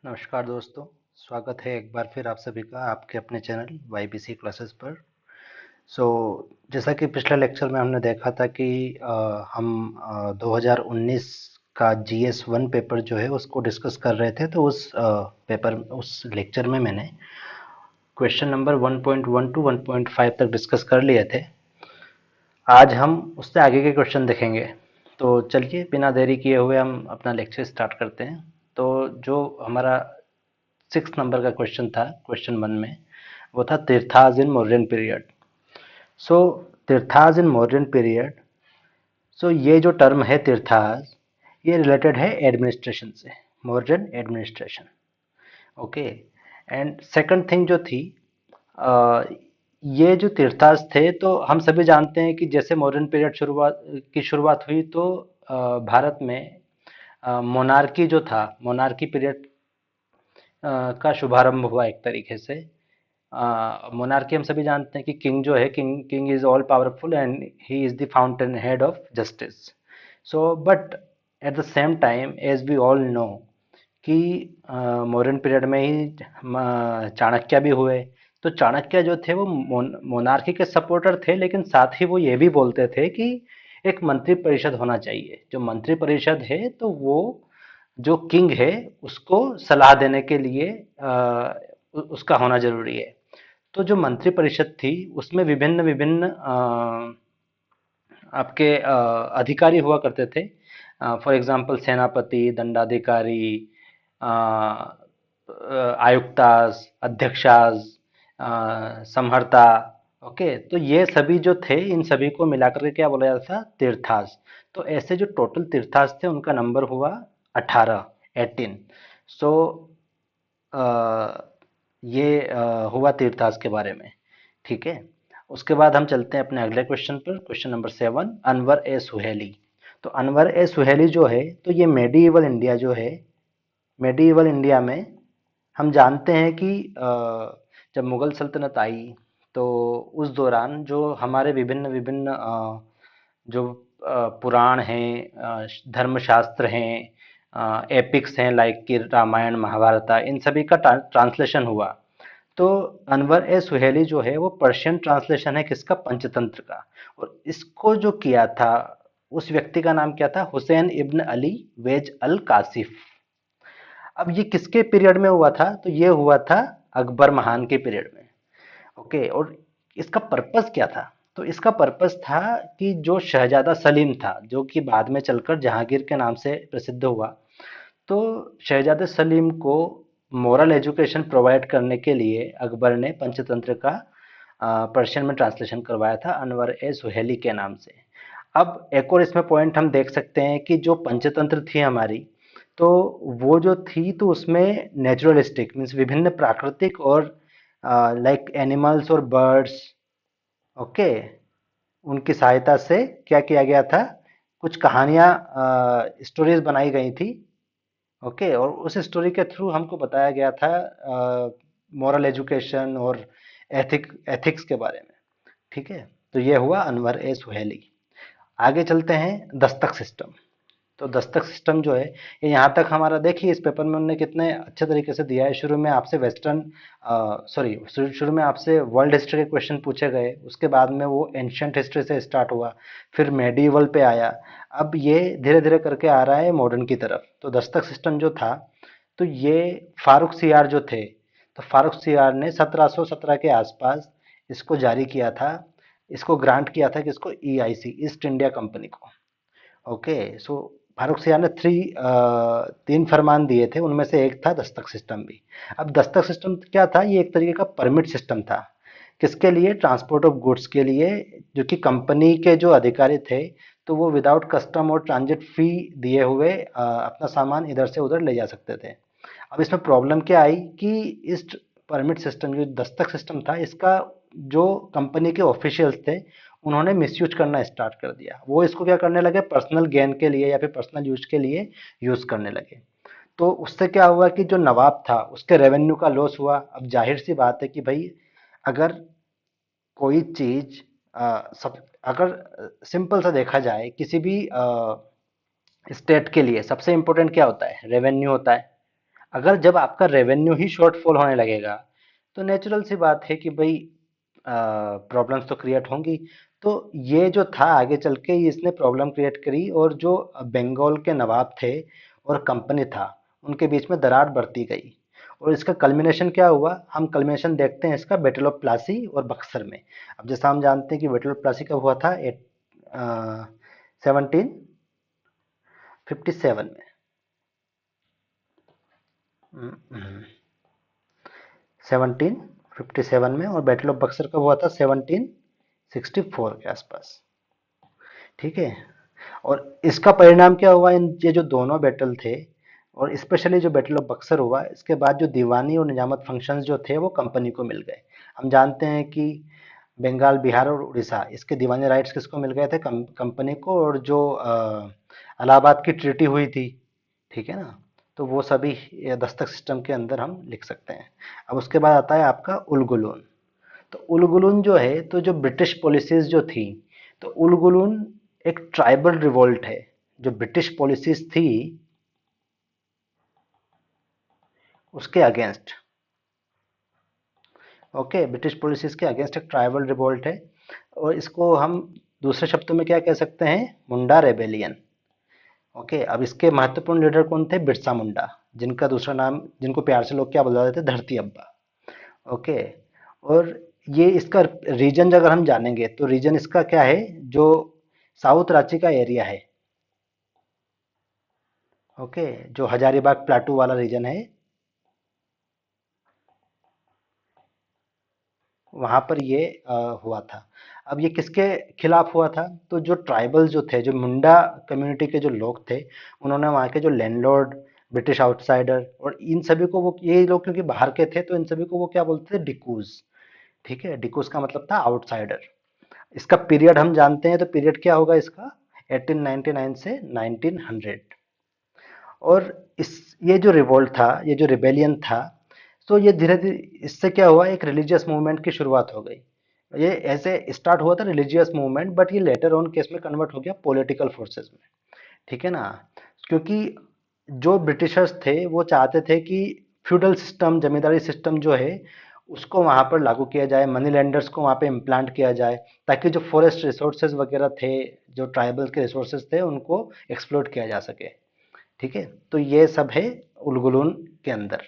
नमस्कार दोस्तों। स्वागत है एक बार फिर आप सभी का आपके अपने चैनल YBC क्लासेस पर। सो जैसा कि पिछले लेक्चर में हमने देखा था कि हम 2019 का GS1 पेपर जो है उसको डिस्कस कर रहे थे। तो उस लेक्चर में मैंने क्वेश्चन नंबर 1.1 टू 1.5 तक डिस्कस कर लिए थे। आज हम उससे आगे के क्वेश्चन देखेंगे। तो चलिए बिना देरी किए हुए हम अपना लेक्चर स्टार्ट करते हैं। तो जो हमारा 6 नंबर का क्वेश्चन था, क्वेश्चन 1 में, वो था तीर्थाज इन मौर्यन पीरियड। सो तीर्थाज इन मौर्यन पीरियड, सो ये जो टर्म है तीर्थाज, ये रिलेटेड है एडमिनिस्ट्रेशन से, Mauryan administration. Okay. And second thing जो थी, अ, ये जो तीर्थाज थे, तो हम सभी जानते हैं कि जैसे मौर्यन पीरियड शुरुआत हुई, तो भारत में मोनार्की जो था, मोनार्की पीरियड का शुभारंभ हुआ एक तरीके से। मोनार्की हम सभी जानते हैं कि किंग जो है, king king is all powerful and he is the fountain head of justice. So but at the same time as we all know कि मौर्यन पीरियड में ही चाणक्य भी हुए। तो चाणक्य जो थे वो मोनार्की के सपोर्टर थे, लेकिन साथ ही वो ये भी बोलते थे कि एक मंत्री परिषद होना चाहिए। जो मंत्री परिषद है, तो वो जो किंग है उसको सलाह देने के लिए उसका होना जरूरी है। तो जो मंत्री परिषद थी उसमें विभिन्न विभिन्न आपके अधिकारी हुआ करते थे। फॉर एग्जाम्पल सेनापति, दंडाधिकारी, आयुक्तास, अध्यक्षास, समहर्ता। ओके, तो ये सभी जो थे, इन सभी को मिलाकर के क्या बोला जाता था? तीर्थास। तो ऐसे जो टोटल तीर्थास थे उनका नंबर हुआ 18, 18। सो ये हुआ तीर्थास के बारे में। ठीक है। उसके बाद हम चलते हैं अपने अगले क्वेश्चन पर, क्वेश्चन नंबर 7, अनवर ए सुहेली। तो अनवर ए सुहेली जो है, तो ये मेडिइवल इंडिया जो है, मेडिइवल इंडिया में हम जानते हैं कि जब मुगल सल्तनत आई, तो उस दौरान जो हमारे विभिन्न विभिन्न जो पुराण हैं, धर्मशास्त्र हैं, एपिक्स हैं, लाइक कि रामायण, महाभारत, इन सभी का ट्रांसलेशन हुआ। तो अनवर ए सुहेली जो है वो पर्शियन ट्रांसलेशन है किसका? पंचतंत्र का। और इसको जो किया था, उस व्यक्ति का नाम क्या था? हुसैन इब्न अली वेज अल कासिफ। अब ये किसके पीरियड में हुआ था? तो ये हुआ था अकबर महान के पीरियड में। ओके। और इसका पर्पस क्या था? तो इसका पर्पस था कि जो शहजादा सलीम था, जो कि बाद में चलकर जहांगीर के नाम से प्रसिद्ध हुआ, तो शहजादे सलीम को मोरल एजुकेशन प्रोवाइड करने के लिए अकबर ने पंचतंत्र का पर्शियन में ट्रांसलेशन करवाया था अनवर ए सुहेली के नाम से। अब एक और इसमें पॉइंट हम देख सकते हैं कि जो पंचतंत्र थी हमारी, तो वो जो थी, तो उसमें नेचुरलिस्टिक मीन्स विभिन्न प्राकृतिक और लाइक एनिमल्स और बर्ड्स, ओके, उनकी सहायता से क्या किया गया था? कुछ कहानियां, स्टोरीज बनाई गई थी। ओके। और उस स्टोरी के थ्रू हमको बताया गया था मॉरल एजुकेशन और एथिक्स के बारे में। ठीक है। तो ये हुआ अनवर ए सुहेली। आगे चलते हैं दस्तक सिस्टम। तो दस्तक सिस्टम जो है, ये यहाँ तक हमारा देखिए, इस पेपर में उन्होंने कितने अच्छे तरीके से दिया है। शुरू में आपसे वेस्टर्न, सॉरी, शुरू में आपसे वर्ल्ड हिस्ट्री के क्वेश्चन पूछे गए, उसके बाद में वो एंशियंट हिस्ट्री से स्टार्ट हुआ, फिर मेडिवल पे आया, अब ये धीरे धीरे करके आ रहा है मॉडर्न की तरफ। तो दस्तक सिस्टम जो था, तो ये फारूक सियार जो थे, तो फारूक सियार ने 1717 के आसपास इसको जारी किया था, इसको ग्रांट किया था किसको? EIC, ईस्ट इंडिया कंपनी को। ओके। सो फारूक सियार ने तीन फरमान दिए थे, उनमें से एक था दस्तक सिस्टम भी। अब दस्तक सिस्टम क्या था? ये एक तरीके का परमिट सिस्टम था। किसके लिए? ट्रांसपोर्ट ऑफ गुड्स के लिए, जो कि कंपनी के जो अधिकारी थे, तो वो विदाउट कस्टम और ट्रांजिट फी दिए हुए अपना सामान इधर से उधर ले जा सकते थे। अब इसमें प्रॉब्लम क्या आई कि इस परमिट सिस्टम, जो दस्तक सिस्टम था, इसका जो कंपनी के ऑफिशियल्स थे, उन्होंने मिसयूज करना स्टार्ट कर दिया। वो इसको क्या करने लगे? पर्सनल गेन के लिए या फिर पर्सनल यूज के लिए यूज करने लगे। तो उससे क्या हुआ कि जो नवाब था उसके रेवेन्यू का लॉस हुआ। अब जाहिर सी बात है कि भाई, अगर कोई चीज सब, अगर सिंपल सा देखा जाए, किसी भी स्टेट के लिए सबसे इंपॉर्टेंट क्या होता है? रेवेन्यू होता है। अगर जब आपका रेवेन्यू ही शॉर्टफॉल होने लगेगा तो नेचुरल सी बात है कि भाई प्रॉब्लम्स तो क्रिएट होंगी। तो ये जो था आगे चल के इसने प्रॉब्लम क्रिएट करी, और जो बंगाल के नवाब थे और कंपनी था उनके बीच में दरार बढ़ती गई। और इसका कल्मिनेशन क्या हुआ, हम कल्मिनेशन देखते हैं इसका बैटल ऑफ प्लासी और बक्सर में। अब जैसा हम जानते हैं कि बैटल ऑफ प्लासी कब हुआ था, 1757 में। 1757 में, और बैटल ऑफ बक्सर कब हुआ था, 1764 के आसपास। ठीक है। और इसका परिणाम क्या हुआ, इन ये जो दोनों बैटल थे और स्पेशली जो बैटल ऑफ बक्सर हुआ, इसके बाद जो दीवानी और निजामत फंक्शंस जो थे वो कंपनी को मिल गए। हम जानते हैं कि बंगाल, बिहार और उड़ीसा, इसके दीवानी राइट्स किसको मिल गए थे, कंपनी को। और जो इलाहाबाद की ट्रीटी हुई थी, ठीक है ना, तो वो सभी ये दस्तक सिस्टम के अंदर हम लिख सकते हैं। अब उसके बाद आता है आपका उलगुलून। तो उलगुलून जो है, तो जो ब्रिटिश पॉलिसीज जो थी, तो उलगुलून एक ट्राइबल रिवोल्ट है। जो ब्रिटिश पॉलिसीज थी उसके अगेंस्ट, ओके, ब्रिटिश पॉलिसीज के अगेंस्ट एक ट्राइबल रिवोल्ट है। और इसको हम दूसरे शब्दों में क्या कह सकते हैं, मुंडा रेबेलियन। ओके। अब इसके महत्वपूर्ण लीडर कौन थे, बिरसा मुंडा, जिनका दूसरा नाम, जिनको प्यार से लोग क्या बुलाते थे, धरती अब्बा। ओके। और ये इसका रीजन अगर हम जानेंगे तो रीजन इसका क्या है, जो साउथ रांची का एरिया है, ओके, जो हजारीबाग प्लाटू वाला रीजन है, वहां पर ये हुआ था। अब ये किसके खिलाफ हुआ था, तो जो ट्राइबल जो थे, जो मुंडा कम्युनिटी के जो लोग थे, उन्होंने वहाँ के जो लैंडलॉर्ड, ब्रिटिश आउटसाइडर और इन सभी को, वो ये लोग क्योंकि बाहर के थे तो इन सभी को वो क्या बोलते थे, डिकूज। ठीक है, डिकूज का मतलब था आउटसाइडर। इसका पीरियड हम जानते हैं, तो पीरियड क्या होगा इसका, 1899 से 1900। और इस ये जो रिवोल्ट था, ये जो रिबेलियन था, तो ये धीरे धीरे इससे क्या हुआ, एक रिलीजियस मूवमेंट की शुरुआत हो गई। ये ऐसे स्टार्ट हुआ था रिलीजियस मूवमेंट, बट ये लेटर ऑन केस में कन्वर्ट हो गया पॉलिटिकल फोर्सेस में। ठीक है ना, क्योंकि जो ब्रिटिशर्स थे वो चाहते थे कि फ्यूडल सिस्टम, जमींदारी सिस्टम जो है उसको वहां पर लागू किया जाए, मनी लेंडर्स को वहां पे इम्प्लांट किया जाए, ताकि जो फॉरेस्ट रिसोर्सेज वगैरह थे, जो ट्राइबल के रिसोर्सेज थे, उनको एक्सप्लोर किया जा सके। ठीक है, तो ये सब है उलगुलून के अंदर।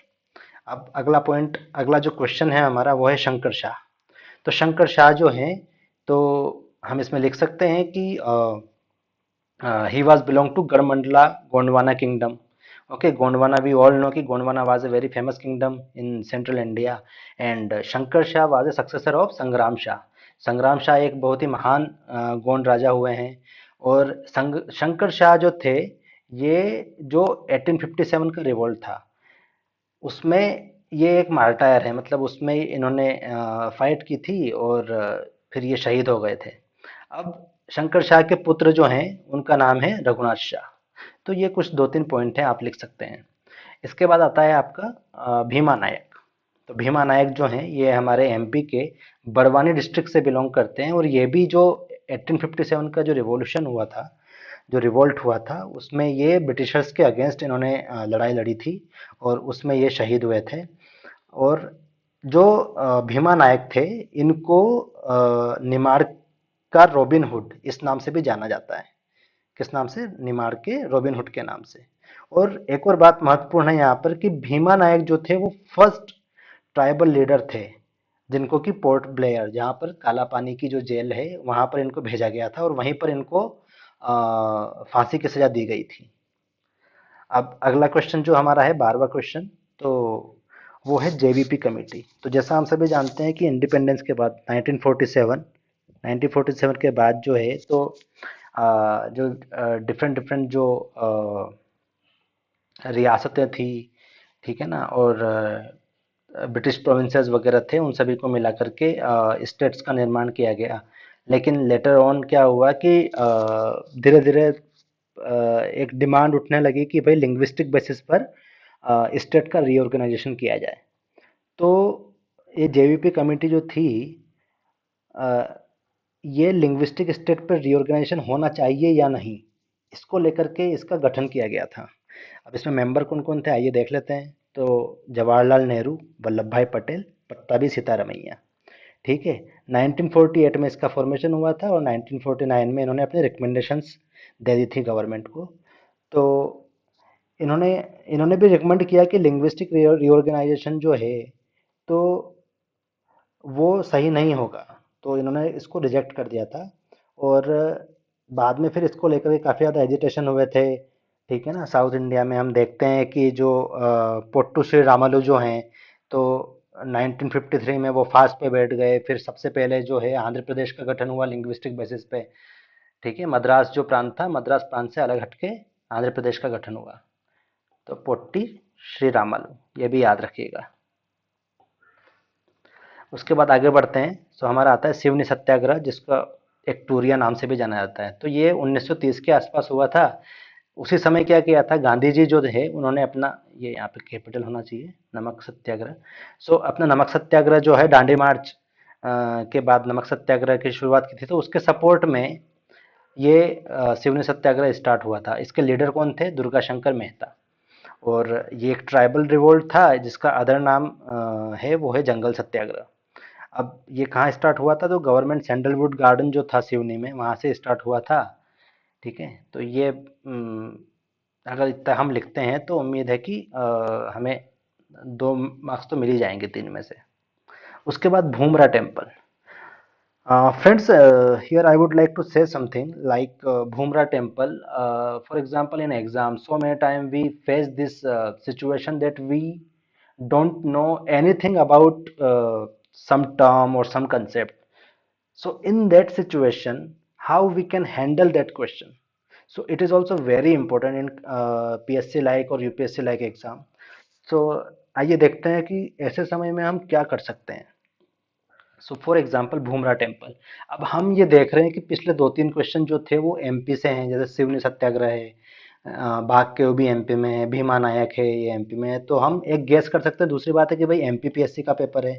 अब अगला पॉइंट, अगला जो क्वेश्चन है हमारा वो है शंकर शाह। तो शंकर शाह जो हैं, तो हम इसमें लिख सकते हैं कि he was belong to Garmandla Gondwana kingdom. Okay, Gondwana, we all know कि Gondwana was a very famous kingdom in central India, and Shankar Shah was a successor of संग्राम शाह। संग्राम शाह एक बहुत ही महान गोंड राजा हुए हैं। और शंकर शाह जो थे, ये जो 1857 का रिवोल्ट था उसमें ये एक मार्टायर है, मतलब उसमें इन्होंने फाइट की थी, और फिर ये शहीद हो गए थे। अब शंकर शाह के पुत्र जो हैं उनका नाम है रघुनाथ शाह। तो ये कुछ दो तीन पॉइंट हैं, आप लिख सकते हैं। इसके बाद आता है आपका भीमा नायक। तो भीमा नायक जो हैं ये हमारे एमपी के बड़वानी डिस्ट्रिक्ट से बिलोंग करते हैं, और ये भी जो 1857 का जो रिवॉल्यूशन हुआ था, जो रिवोल्ट हुआ था, उसमें ये ब्रिटिशर्स के अगेंस्ट इन्होंने लड़ाई लड़ी थी, और उसमें ये शहीद हुए थे। और जो भीमा नायक थे, इनको निमाड़ का रॉबिन हुड इस नाम से भी जाना जाता है। किस नाम से, निमाड़ के रॉबिन हुड के नाम से। और एक और बात महत्वपूर्ण है यहाँ पर कि भीमा नायक जो थे वो फर्स्ट ट्राइबल लीडर थे जिनको कि पोर्ट ब्लेयर, जहाँ पर काला पानी की जो जेल है वहां पर इनको भेजा गया था, और वहीं पर इनको फांसी की सजा दी गई थी। अब अगला क्वेश्चन जो हमारा है 12वां क्वेश्चन, तो वो है जेवीपी कमेटी। तो जैसा हम सभी जानते हैं कि इंडिपेंडेंस के बाद 1947 के बाद जो है, तो जो डिफरेंट डिफरेंट जो रियासतें थी, ठीक है ना, और ब्रिटिश प्रोविंसेस वगैरह थे, उन सभी को मिला करके स्टेट्स का निर्माण किया गया। लेकिन लेटर ऑन क्या हुआ कि धीरे धीरे एक डिमांड उठने लगी कि भाई लिंग्विस्टिक बेसिस पर स्टेट का रीऑर्गेनाइजेशन किया जाए। तो ये जेवीपी कमेटी जो थी, अ, ये लिंग्विस्टिक स्टेट पर रीऑर्गेनाइजेशन होना चाहिए या नहीं, इसको लेकर के इसका गठन किया गया था। अब इसमें मेंबर कौन कौन थे आइए देख लेते हैं। तो जवाहरलाल नेहरू, वल्लभ भाई पटेल, पट्टाभी सीतारमैया। ठीक है, 1948 में इसका फॉर्मेशन हुआ था और 1949 में इन्होंने अपने रिकमेंडेशंस दे दी थी गवर्नमेंट को। तो इन्होंने इन्होंने भी रिकमेंड किया कि लिंग्विस्टिक रीऑर्गेनाइजेशन जो है तो वो सही नहीं होगा, तो इन्होंने इसको रिजेक्ट कर दिया था। और बाद में फिर इसको लेकर के काफ़ी ज़्यादा एजिटेशन हुए थे। ठीक है ना, साउथ इंडिया में हम देखते हैं कि जो पोट्टू श्री रामालू जो हैं, तो 1953 में वो फास्ट पे बैठ गए। फिर सबसे पहले जो है आंध्र प्रदेश का गठन हुआ लिंग्विस्टिक बेसिस पे। ठीक है, मद्रास जो प्रांत था, मद्रास प्रांत से अलग हटके आंध्र प्रदेश का गठन हुआ। तो पोट्टी श्री रामालू, ये भी याद रखिएगा। उसके बाद आगे बढ़ते हैं, तो हमारा आता है सिवनी सत्याग्रह, जिसका एक्टूरिया नाम से भी जाना जाता है। तो ये 1930 के आसपास हुआ था। उसी समय क्या किया था गांधी जी जो है, उन्होंने अपना, ये यहाँ पे कैपिटल होना चाहिए, नमक सत्याग्रह। सो अपना नमक सत्याग्रह जो है दांडी मार्च के बाद नमक सत्याग्रह की शुरुआत की थी। तो उसके सपोर्ट में ये सिवनी सत्याग्रह स्टार्ट हुआ था। इसके लीडर कौन थे? दुर्गा शंकर मेहता। और ये एक ट्राइबल रिवोल्ट था जिसका अदर नाम है, वो है जंगल सत्याग्रह। अब ये कहाँ स्टार्ट हुआ था? तो गवर्नमेंट सैंडलवुड गार्डन जो था सिवनी में, वहाँ से स्टार्ट हुआ था। ठीक है, तो ये अगर इतना हम लिखते हैं तो उम्मीद है कि हमें 2 मार्क्स तो मिल ही जाएंगे 3 में से। उसके बाद Bhumara temple. Friends, here I would like to say something like Bhumra temple. For example, in exam, so many time we face this situation that we don't know anything about some term or some concept. So in that situation, how we can handle that question? So it is also very important in PSC like और UPSC like exam. So आइए देखते हैं कि ऐसे समय में हम क्या कर सकते हैं। So for example Bhumara temple. अब हम ये देख रहे हैं कि पिछले 2-3 क्वेश्चन जो थे वो एमपी से हैं, जैसे सिवनी सत्याग्रह है, बाघ के वो भी एमपी में है, भीमा नायक है ये एमपी में है। तो हम एक गेस कर सकते हैं। दूसरी बात है कि भाई एमपीपीएससी का पेपर है।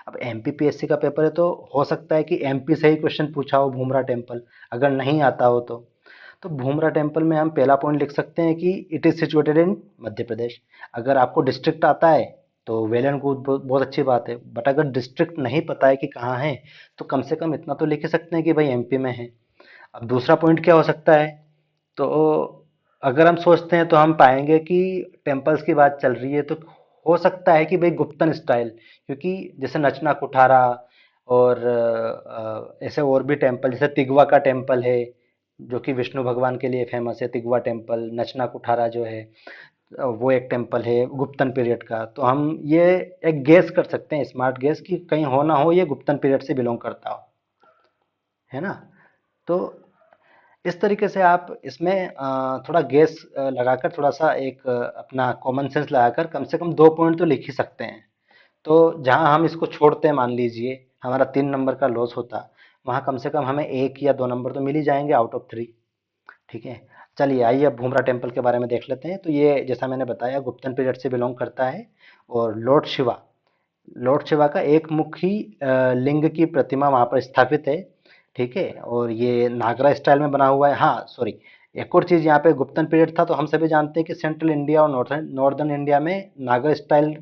अब एमपीपीएससी का पेपर है तो हो सकता है कि एमपी से ही क्वेश्चन पूछा हो भूमरा टेम्पल, अगर नहीं आता हो तो भूमरा टेम्पल में हम पहला पॉइंट लिख सकते हैं कि it is situated in Madhya Pradesh. अगर आपको डिस्ट्रिक्ट आता है तो वेल एंड गुड, बहुत अच्छी बात है। बट अगर डिस्ट्रिक्ट नहीं पता है कि कहाँ है, तो कम से कम इतना तो लिख ही सकते हैं कि भाई एमपी में है। अब दूसरा पॉइंट क्या हो सकता है? तो अगर हम सोचते हैं तो हम पाएंगे कि टेम्पल्स की बात चल रही है, तो हो सकता है कि भाई गुप्तन स्टाइल, क्योंकि जैसे नचना कुठारा और ऐसे और भी टेम्पल, जैसे तिगवा का टेम्पल है जो कि विष्णु भगवान के लिए फेमस है। तिगवा टेम्पल, नचना कुठारा जो है वो एक टेम्पल है गुप्तन पीरियड का। तो हम ये एक गेस कर सकते हैं, स्मार्ट गेस, कि कहीं हो ना हो ये गुप्तन पीरियड से बिलोंग करता हो, है ना। तो इस तरीके से आप इसमें थोड़ा गेस लगाकर, थोड़ा सा एक अपना कॉमन सेंस लगाकर कम से कम 2 पॉइंट तो लिख ही सकते हैं। तो जहां हम इसको छोड़ते हैं, मान लीजिए हमारा 3 नंबर का लॉस होता, वहां कम से कम हमें 1 या 2 नंबर तो मिल ही जाएंगे आउट ऑफ 3। ठीक है, चलिए आइए अब भूमरा टेम्पल के बारे में देख लेते हैं। तो ये जैसा मैंने बताया गुप्तन पीरियड से बिलोंग करता है। और लॉर्ड शिवा का एक मुखी लिंग की प्रतिमा वहाँ पर स्थापित है। ठीक है, और ये नागरा स्टाइल में बना हुआ है। हाँ सॉरी, एक और चीज़, यहाँ पे गुप्तन पीरियड था तो हम सभी जानते हैं कि सेंट्रल इंडिया और नॉर्थन नॉर्दर्न इंडिया में नागर स्टाइल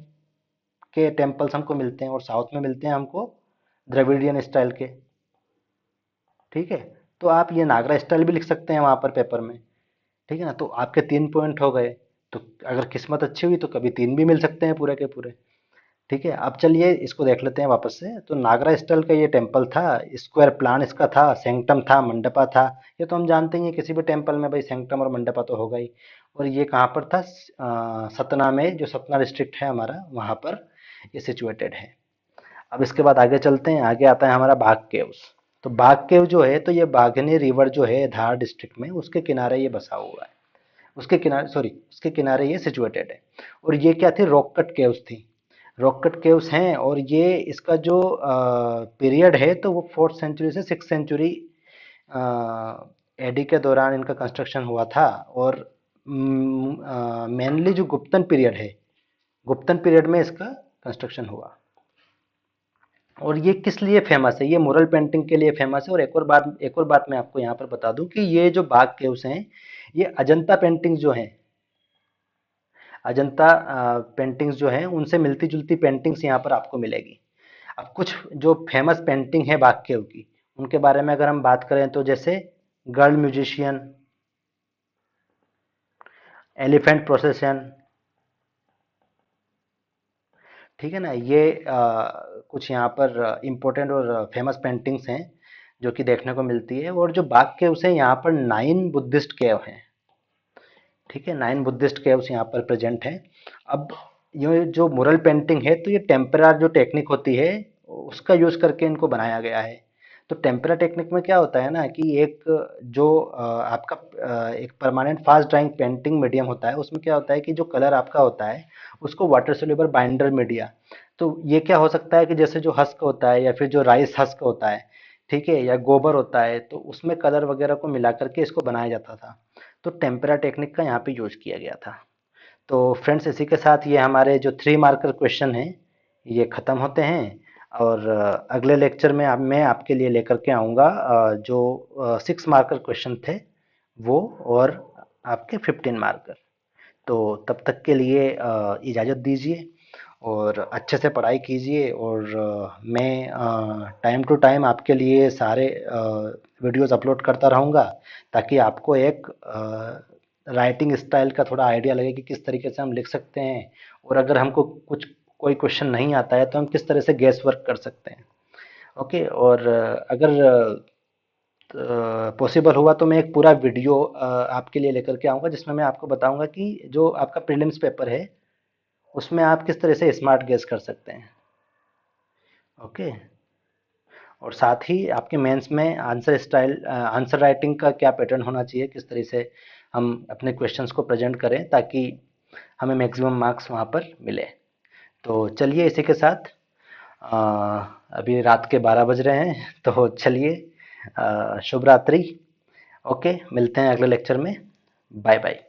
के टेम्पल्स हमको मिलते हैं और साउथ में मिलते हैं हमको द्रविडियन स्टाइल के। ठीक है, तो आप ये नागरा स्टाइल भी लिख सकते हैं वहाँ पर पेपर में। ठीक है ना, तो आपके 3 पॉइंट हो गए। तो अगर किस्मत अच्छी हुई तो कभी 3 भी मिल सकते हैं पूरे के पूरे। ठीक है, अब चलिए इसको देख लेते हैं वापस से। तो नागरा स्टाइल का ये टेम्पल था, स्क्वायर प्लान इसका था, सेंक्टम था, मंडपा था। ये तो हम जानते ही हैं, किसी भी टेम्पल में भाई सेंक्टम और मंडपा तो होगा ही। और ये कहाँ पर था? सतना में, जो सतना डिस्ट्रिक्ट है हमारा, वहाँ पर ये सिचुएटेड है। अब इसके बाद आगे चलते हैं। आगे आता है हमारा बाघ केव्स। तो बाघ केव जो है, तो ये बाघनी रिवर जो है धार डिस्ट्रिक्ट में, उसके किनारे ये बसा हुआ है। उसके किनारे ये सिचुएटेड है। और ये क्या थी? रॉक कट केव्स थी। रॉक कट केव्स हैं, और ये इसका जो पीरियड है तो वो 4th सेंचुरी से 6th सेंचुरी एडी के दौरान इनका कंस्ट्रक्शन हुआ था। और मेनली जो गुप्तन पीरियड में इसका कंस्ट्रक्शन हुआ। और ये किस लिए फेमस है? ये मुरल पेंटिंग के लिए फेमस है। और एक और बात मैं आपको यहाँ पर बता दूं कि ये जो बाघ केव्स हैं, ये अजंता पेंटिंग जो हैं, अजंता पेंटिंग्स जो हैं उनसे मिलती जुलती पेंटिंग्स यहाँ पर आपको मिलेगी। अब कुछ जो फेमस पेंटिंग है बाग केव की, उनके बारे में अगर हम बात करें तो जैसे गर्ल म्यूजिशियन, एलिफेंट प्रोसेशन, ठीक है ना, ये कुछ यहाँ पर इम्पोर्टेंट और फेमस पेंटिंग्स हैं जो कि देखने को मिलती है। और जो बाग केव्स है यहाँ पर 9 बुद्धिस्ट केव हैं, ठीक है, 9 बुद्धिस्ट केव्स यहाँ पर प्रेजेंट हैं। अब ये जो मुरल पेंटिंग है तो ये टेम्परा जो टेक्निक होती है उसका यूज करके इनको बनाया गया है। तो टेम्परा टेक्निक में क्या होता है ना कि एक जो आपका एक permanent fast drawing painting medium होता है, उसमें क्या होता है कि जो कलर आपका होता है उसको वाटर सोल्यूबल बाइंडर में दिया। तो ये क्या हो सकता है कि जैसे जो हस्क होता है या फिर जो राइस हस्क होता है, ठीक है, या गोबर होता है, तो उसमें कलर वगैरह को मिला करके इसको बनाया जाता था। तो टेम्परा टेक्निक का यहाँ पे यूज किया गया था। तो फ्रेंड्स इसी के साथ ये हमारे जो 3 मार्कर क्वेश्चन हैं ये ख़त्म होते हैं। और अगले लेक्चर में मैं आपके लिए लेकर के आऊँगा जो 6 मार्कर क्वेश्चन थे वो, और आपके 15 मार्कर। तो तब तक के लिए इजाज़त दीजिए और अच्छे से पढ़ाई कीजिए। और मैं टाइम टू टाइम आपके लिए सारे वीडियोस अपलोड करता रहूँगा ताकि आपको एक राइटिंग स्टाइल का थोड़ा आइडिया लगे कि किस तरीके से हम लिख सकते हैं, और अगर हमको कुछ कोई क्वेश्चन नहीं आता है तो हम किस तरह से गेस वर्क कर सकते हैं। ओके, और अगर पॉसिबल हुआ तो मैं एक पूरा वीडियो आपके लिए लेकर के आऊँगा जिसमें मैं आपको बताऊँगा कि जो आपका प्रीलिम्स पेपर है उसमें आप किस तरह से स्मार्ट गेस कर सकते हैं। ओके, और साथ ही आपके मेंस में आंसर स्टाइल आंसर राइटिंग का क्या पैटर्न होना चाहिए, किस तरह से हम अपने क्वेश्चंस को प्रेजेंट करें ताकि हमें मैक्सिमम मार्क्स वहाँ पर मिले। तो चलिए इसी के साथ अ, अभी रात के 12 बज रहे हैं तो चलिए शुभ रात्रि। ओके, मिलते हैं अगले लेक्चर में। Bye bye.